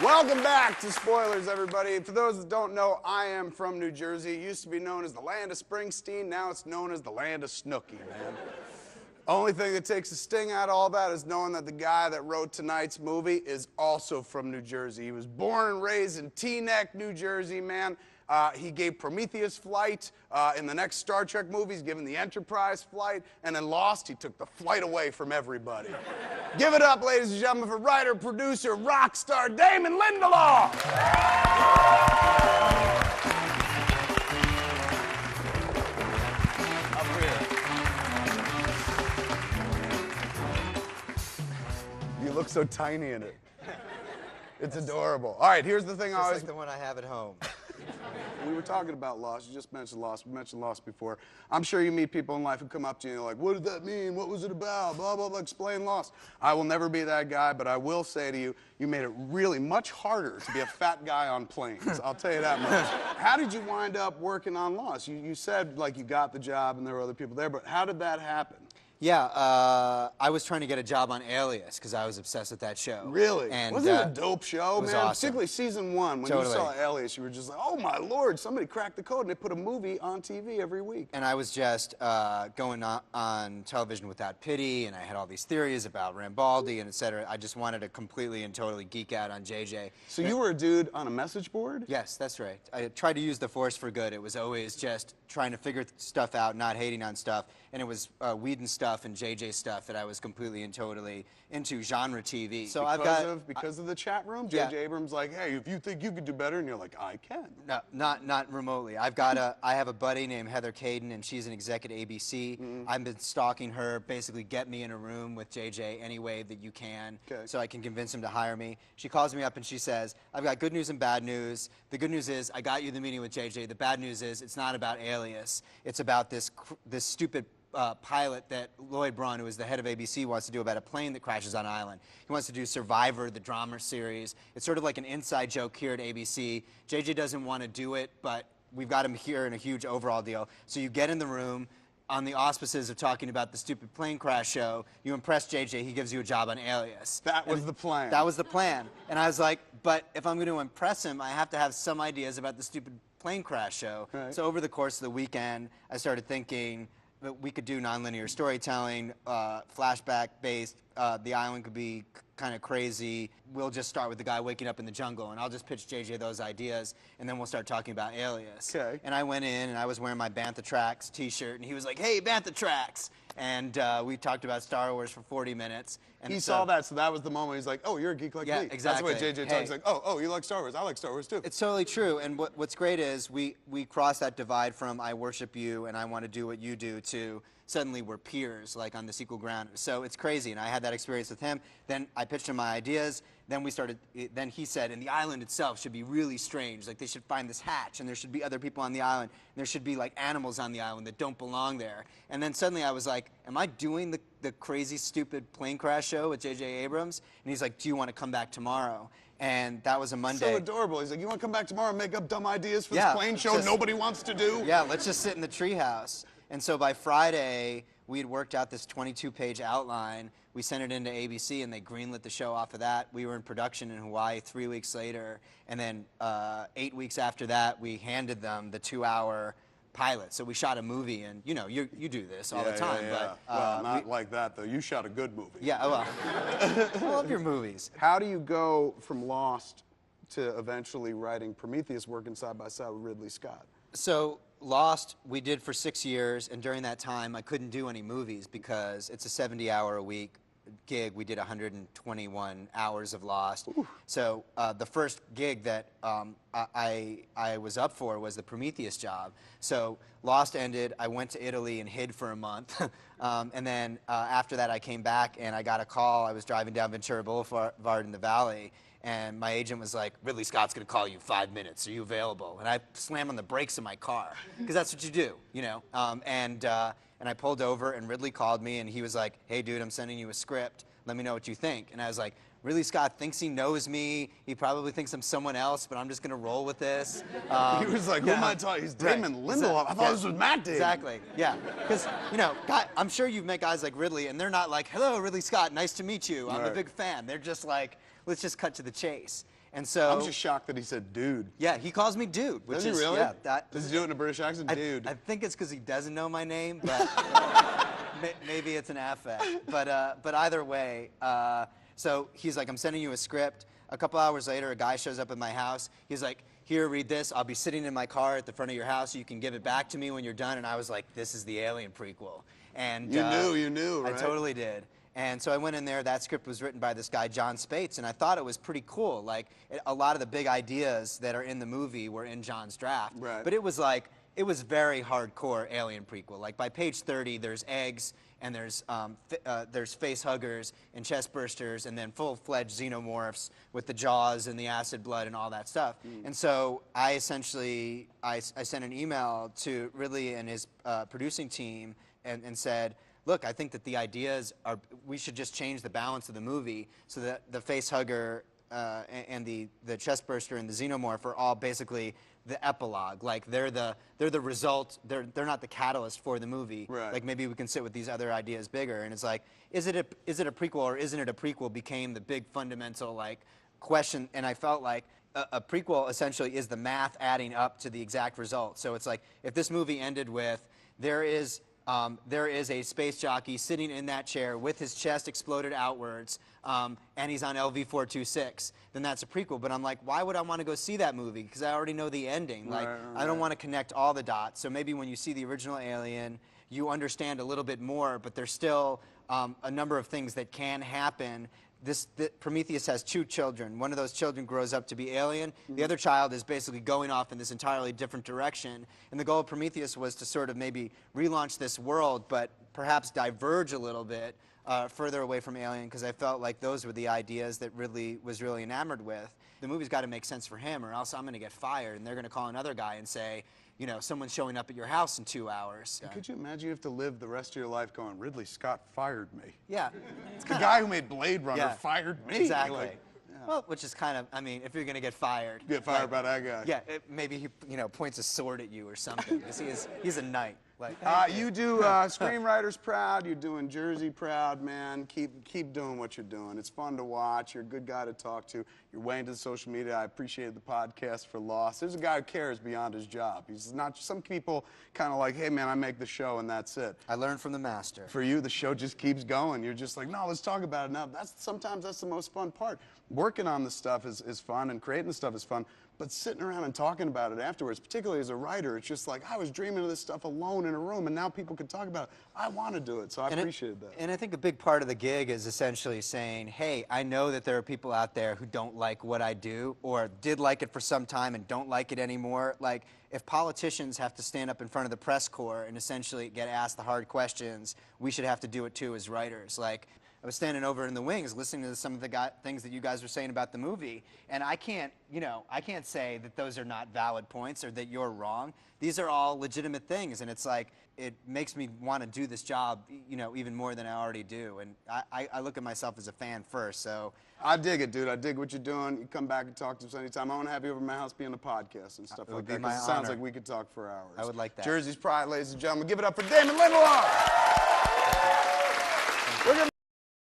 Welcome back to Spoilers, everybody. For those that don't know, I am from New Jersey. It used to be known as the land of Springsteen. Now it's known as the land of Snooki, man. Only thing that takes the sting out of all that is knowing that the guy that wrote tonight's movie is also from New Jersey. He was born and raised in Teaneck, New Jersey, man. He gave Prometheus flight. In the next Star Trek movie, he's given the Enterprise flight. And in Lost, he took the flight away from everybody. Give it up, ladies and gentlemen, for writer, producer, rock star, David Lindelof. Up here. You look so tiny in it. It's adorable. All right, here's the thing I always... like the one I have at home. We were talking about Lost. You just mentioned Lost. We mentioned Lost before. I'm sure you meet people in life who come up to you and they're like, what did that mean? What was it about? Blah, blah, blah. Explain Lost. I will never be that guy, but I will say to you, you made it really much harder to be a fat guy on planes. I'll tell you that much. How did you wind up working on Lost? You said, like, you got the job and there were other people there, but how did that happen? Yeah, I was trying to get a job on Alias because I was obsessed with that show. Really? And, wasn't it a dope show, it was man? awesome. Particularly season 1, when you saw Alias, you were just like, oh my Lord, somebody cracked the code and they put a movie on TV every week. And I was just going on television without pity, and I had all these theories about Rambaldi and et cetera. I just wanted to completely and totally geek out on JJ. So you were a dude on a message board? Yes, that's right. I tried to use the Force for good. It was always just trying to figure stuff out, not hating on stuff. And it was Whedon stuff and JJ stuff that I was completely and totally into, genre TV. So because of the chat room? Yeah. J.J. Abrams like, hey, if you think you could do better, and you're like, I can. No, not remotely. I have a buddy named Heather Caden, and she's an exec at ABC. I've been stalking her, basically get me in a room with JJ any way that you can, so I can convince him to hire me. She calls me up and she says, I've got good news and bad news. The good news is I got you the meeting with JJ. The bad news is it's not about Alias. It's about this stupid pilot that Lloyd Braun, who is the head of ABC, wants to do about a plane that crashes on an island. He wants to do Survivor, the drama series. It's sort of like an inside joke here at ABC. JJ doesn't want to do it, but we've got him here in a huge overall deal. So you get in the room on the auspices of talking about the stupid plane crash show. You impress JJ, he gives you a job on Alias. That was the plan. That was the plan. And I was like, but if I'm going to impress him, I have to have some ideas about the stupid plane crash show. Right. So over the course of the weekend, I started thinking that we could do nonlinear storytelling, flashback-based. The island could be kind of crazy. We'll just start with the guy waking up in the jungle, and I'll just pitch JJ those ideas, and then we'll start talking about Alias. Okay. And I went in, and I was wearing my Bantha Tracks t-shirt, and he was like, hey, Bantha Tracks! And we talked about Star Wars for 40 minutes. And he saw that, so that was the moment. He's like, oh, you're a geek like me. Exactly. That's the way JJ talks, like, oh, you like Star Wars. I like Star Wars, too. It's totally true. And what's great is we cross that divide from I worship you and I want to do what you do to suddenly we're peers, like on this equal ground. So it's crazy. And I had that experience with him. Then I pitched him my ideas. Then then he said, and the island itself should be really strange. Like they should find this hatch, and there should be other people on the island, and there should be like animals on the island that don't belong there. And then suddenly I was like, am I doing the crazy, stupid plane crash show with J.J. Abrams? And he's like, do you want to come back tomorrow? And that was a Monday. So adorable. He's like, you want to come back tomorrow and make up dumb ideas for this plane show nobody wants to do? Yeah, let's just sit in the treehouse. And so by Friday, we had worked out this 22-page outline. We sent it into ABC, and they greenlit the show off of that. We were in production in Hawaii 3 weeks later. And then 8 weeks after that, we handed them the 2-hour pilot. So we shot a movie, and you know, you do this all the time. But, well, not like that, though. You shot a good movie. Yeah, well, I love your movies. How do you go from Lost to eventually writing Prometheus, working side by side with Ridley Scott? So Lost, we did for 6 years, and during that time, I couldn't do any movies because it's a 70-hour-a-week gig. We did 121 hours of Lost. Ooh. So the first gig that I was up for was the Prometheus job. So Lost ended, I went to Italy and hid for a month. And then after that, I came back and I got a call. I was driving down Ventura Boulevard in the Valley, and my agent was like, Ridley Scott's gonna call you 5 minutes. Are you available? And I slammed on the brakes of my car, because that's what you do, you know? And I pulled over, and Ridley called me, and he was like, hey, dude, I'm sending you a script. Let me know what you think. And I was like, Ridley Scott thinks he knows me. He probably thinks I'm someone else, but I'm just going to roll with this. He was like, who am I talking? He's David Lindelof. I thought this was Matt Damon. Exactly, yeah. Because, you know, I'm sure you've met guys like Ridley, and they're not like, hello, Ridley Scott, nice to meet you. I'm a big fan. They're just like, let's just cut to the chase. And so I'm just shocked that he said dude. yeah, he calls me dude. Which Does he is, really? Yeah, Does he do it in a British accent? Dude. I think it's because he doesn't know my name, but maybe it's an affect. But either way, so he's like, I'm sending you a script. A couple hours later, a guy shows up at my house. He's like, here, read this. I'll be sitting in my car at the front of your house. You can give it back to me when you're done. And I was like, this is the Alien prequel. And You knew, right? I totally did. And so I went in there. That script was written by this guy, John Spates, and I thought it was pretty cool. Like, a lot of the big ideas that are in the movie were in John's draft. Right. But it was like, it was very hardcore Alien prequel. Like, by page 30, there's eggs, and there's face huggers and chest bursters, and then full-fledged xenomorphs with the jaws and the acid blood and all that stuff. And so I essentially, I sent an email to Ridley and his producing team and said, look, I think that the ideas are, we should just change the balance of the movie so that the face hugger and the chest burster and the xenomorph are all basically the epilogue. Like, they're the result, they're not the catalyst for the movie. Right. Like, maybe we can sit with these other ideas bigger. And it's like, is it a prequel or isn't it a prequel became the big fundamental, like, question. And I felt like a prequel essentially is the math adding up to the exact result. So it's like, if this movie ended with, there is a space jockey sitting in that chair with his chest exploded outwards, and he's on LV-426, then that's a prequel. But I'm like, why would I want to go see that movie? Because I already know the ending. Like, Right. I don't want to connect all the dots. So maybe when you see the original Alien, you understand a little bit more, but there's still a number of things that can happen. Prometheus has 2 children. One of those children grows up to be alien. The other child is basically going off in this entirely different direction. And the goal of Prometheus was to sort of maybe relaunch this world, but perhaps diverge a little bit further away from Alien, because I felt like those were the ideas that Ridley was really enamored with. The movie's got to make sense for him, or else I'm going to get fired, and they're going to call another guy and say, you know, someone's showing up at your house in 2 hours. Could you imagine you have to live the rest of your life going, Ridley Scott fired me? Yeah. The guy who made Blade Runner fired me. Exactly. Like, Well, which is kind of, I mean, if you're going to get fired. get fired by that guy. Yeah, maybe he, you know, points a sword at you or something. 'Cause he's a knight. Like, You do Screenwriters proud. You're doing Jersey proud, man. Keep doing what you're doing. It's fun to watch. You're a good guy to talk to. You're way into the social media. I appreciate the podcast for Lost. There's a guy who cares beyond his job. He's not. Some people kind of like, hey man, I make the show and that's it. I learned from the master. For you, the show just keeps going. You're just like, no, let's talk about it now. Sometimes that's the most fun part. Working on the stuff is fun, and creating the stuff is fun. But sitting around and talking about it afterwards, particularly as a writer, it's just like, I was dreaming of this stuff alone in a room, and now people can talk about it. I want to do it, so I appreciate that. And I think a big part of the gig is essentially saying, hey, I know that there are people out there who don't like what I do, or did like it for some time and don't like it anymore. Like, if politicians have to stand up in front of the press corps and essentially get asked the hard questions, we should have to do it too as writers. Like, I was standing over in the wings listening to some of the things that you guys were saying about the movie, and I can't say that those are not valid points or that you're wrong. These are all legitimate things, and it's like, it makes me want to do this job, you know, even more than I already do. And I look at myself as a fan first, so. I dig it, dude. I dig what you're doing. You come back and talk to us anytime. I want to have you over at my house being a podcast and stuff like that. Because it sounds like we could talk for hours. I would like that. Jersey's pride, ladies and gentlemen. Give it up for David Lindelof.